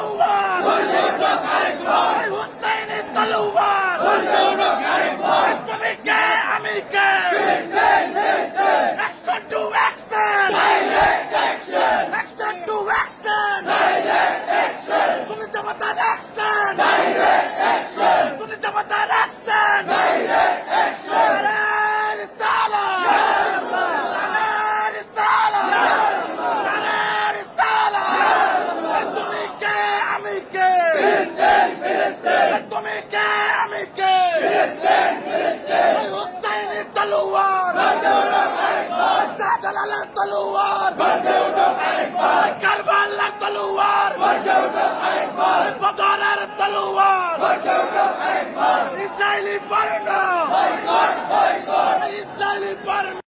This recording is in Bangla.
তলোয়ার হুসাইনি তলোয়ার তুমি কে আমি কে action to action action to action তুমি জমাতার অ্যাকশন তুমি জমাতার অ্যাকশন তলোয়ার শাহজালালের তলোয়ার